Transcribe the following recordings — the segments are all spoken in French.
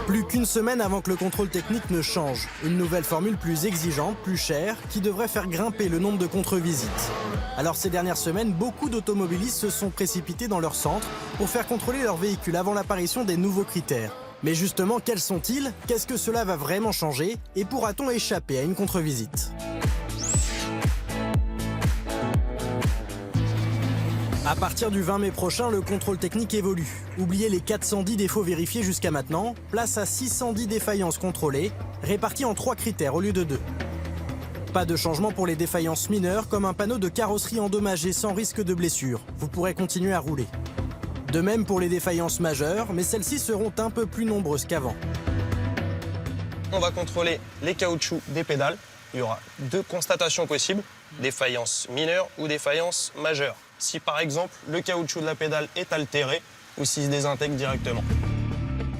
Plus qu'une semaine avant que le contrôle technique ne change. Une nouvelle formule plus exigeante, plus chère, qui devrait faire grimper le nombre de contre-visites. Alors ces dernières semaines, beaucoup d'automobilistes se sont précipités dans leur centre pour faire contrôler leur véhicule avant l'apparition des nouveaux critères. Mais justement, quels sont-ils? Qu'est-ce que cela va vraiment changer? Et pourra-t-on échapper à une contre-visite? À partir du 20 mai prochain, le contrôle technique évolue. Oubliez les 410 défauts vérifiés jusqu'à maintenant, place à 610 défaillances contrôlées, réparties en 3 critères au lieu de 2. Pas de changement pour les défaillances mineures, comme un panneau de carrosserie endommagé sans risque de blessure. Vous pourrez continuer à rouler. De même pour les défaillances majeures, mais celles-ci seront un peu plus nombreuses qu'avant. On va contrôler les caoutchoucs des pédales. Il y aura 2 constatations possibles, défaillance mineure ou défaillance majeure. Si par exemple le caoutchouc de la pédale est altéré ou s'il se désintègre directement.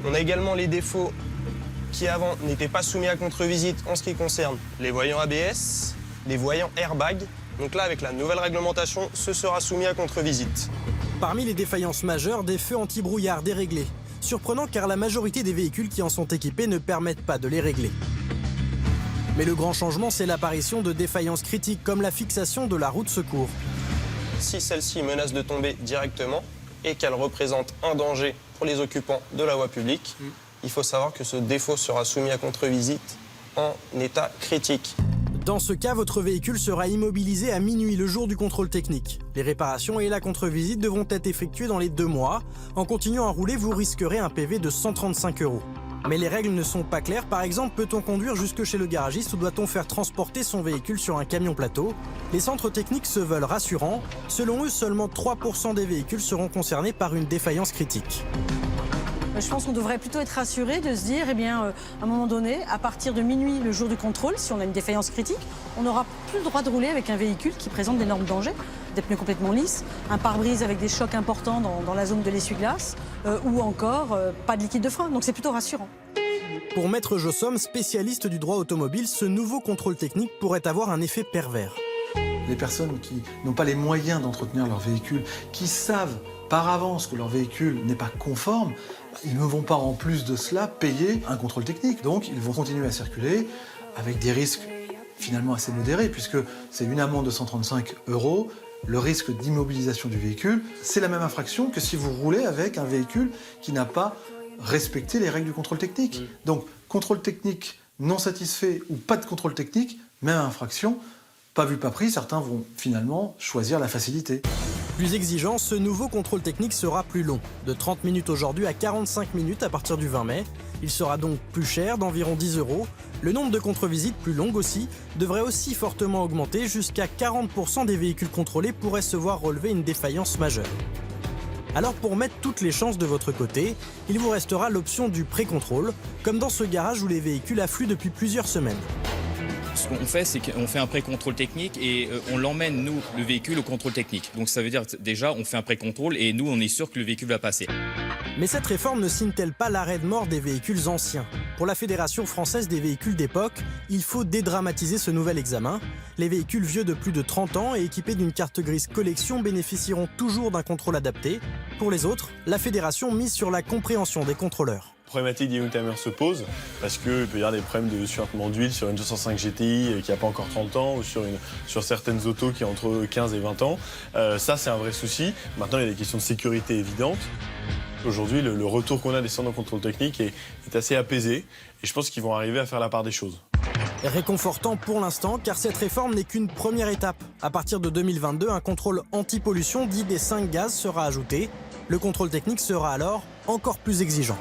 On a également les défauts qui avant n'étaient pas soumis à contre-visite en ce qui concerne les voyants ABS, les voyants airbag. Donc là, avec la nouvelle réglementation, ce sera soumis à contre-visite. Parmi les défaillances majeures, des feux anti-brouillard déréglés. Surprenant car la majorité des véhicules qui en sont équipés ne permettent pas de les régler. Mais le grand changement, c'est l'apparition de défaillances critiques comme la fixation de la roue de secours. Si celle-ci menace de tomber directement et qu'elle représente un danger pour les occupants de la voie publique, il faut savoir que ce défaut sera soumis à contre-visite en état critique. Dans ce cas, votre véhicule sera immobilisé à minuit le jour du contrôle technique. Les réparations et la contre-visite devront être effectuées dans les 2 mois. En continuant à rouler, vous risquerez un PV de 135 €. Mais les règles ne sont pas claires. Par exemple, peut-on conduire jusque chez le garagiste ou doit-on faire transporter son véhicule sur un camion plateau? Les centres techniques se veulent rassurants. Selon eux, seulement 3% des véhicules seront concernés par une défaillance critique. Je pense qu'on devrait plutôt être rassuré de se dire, à un moment donné, à partir de minuit, le jour du contrôle, si on a une défaillance critique, on n'aura plus le droit de rouler avec un véhicule qui présente d'énormes dangers, des pneus complètement lisses, un pare-brise avec des chocs importants dans la zone de l'essuie-glace, ou encore pas de liquide de frein. Donc c'est plutôt rassurant. Pour Maître Jossom, spécialiste du droit automobile, ce nouveau contrôle technique pourrait avoir un effet pervers. Les personnes qui n'ont pas les moyens d'entretenir leur véhicule, qui savent par avance que leur véhicule n'est pas conforme, ils ne vont pas en plus de cela payer un contrôle technique. Donc ils vont continuer à circuler avec des risques finalement assez modérés, puisque c'est une amende de 135 €. Le risque d'immobilisation du véhicule, c'est la même infraction que si vous roulez avec un véhicule qui n'a pas respecté les règles du contrôle technique. Donc contrôle technique non satisfait ou pas de contrôle technique, même infraction, pas vu, pas pris, certains vont finalement choisir la facilité. Plus exigeant, ce nouveau contrôle technique sera plus long, de 30 minutes aujourd'hui à 45 minutes à partir du 20 mai. Il sera donc plus cher, d'environ 10 €. Le nombre de contre-visites, plus longues aussi, devrait aussi fortement augmenter. Jusqu'à 40% des véhicules contrôlés pourraient se voir relever une défaillance majeure. Alors pour mettre toutes les chances de votre côté, il vous restera l'option du pré-contrôle, comme dans ce garage où les véhicules affluent depuis plusieurs semaines. Ce qu'on fait, c'est qu'on fait un pré-contrôle technique et on l'emmène, nous, le véhicule, au contrôle technique. Donc ça veut dire déjà, on fait un pré-contrôle et nous, on est sûr que le véhicule va passer. Mais cette réforme ne signe-t-elle pas l'arrêt de mort des véhicules anciens? Pour la Fédération française des véhicules d'époque, il faut dédramatiser ce nouvel examen. Les véhicules vieux de plus de 30 ans et équipés d'une carte grise collection bénéficieront toujours d'un contrôle adapté. Pour les autres, la Fédération mise sur la compréhension des contrôleurs. La problématique des youngtimers se pose parce qu'il peut y avoir des problèmes de surentrement d'huile sur une 205 GTI qui n'a pas encore 30 ans ou sur certaines autos qui ont entre 15 et 20 ans. Ça, c'est un vrai souci. Maintenant, il y a des questions de sécurité évidentes. Aujourd'hui, le retour qu'on a des centres de contrôle technique est assez apaisé et je pense qu'ils vont arriver à faire la part des choses. Réconfortant pour l'instant, car cette réforme n'est qu'une première étape. À partir de 2022, un contrôle anti-pollution dit des 5 gaz sera ajouté. Le contrôle technique sera alors encore plus exigeant.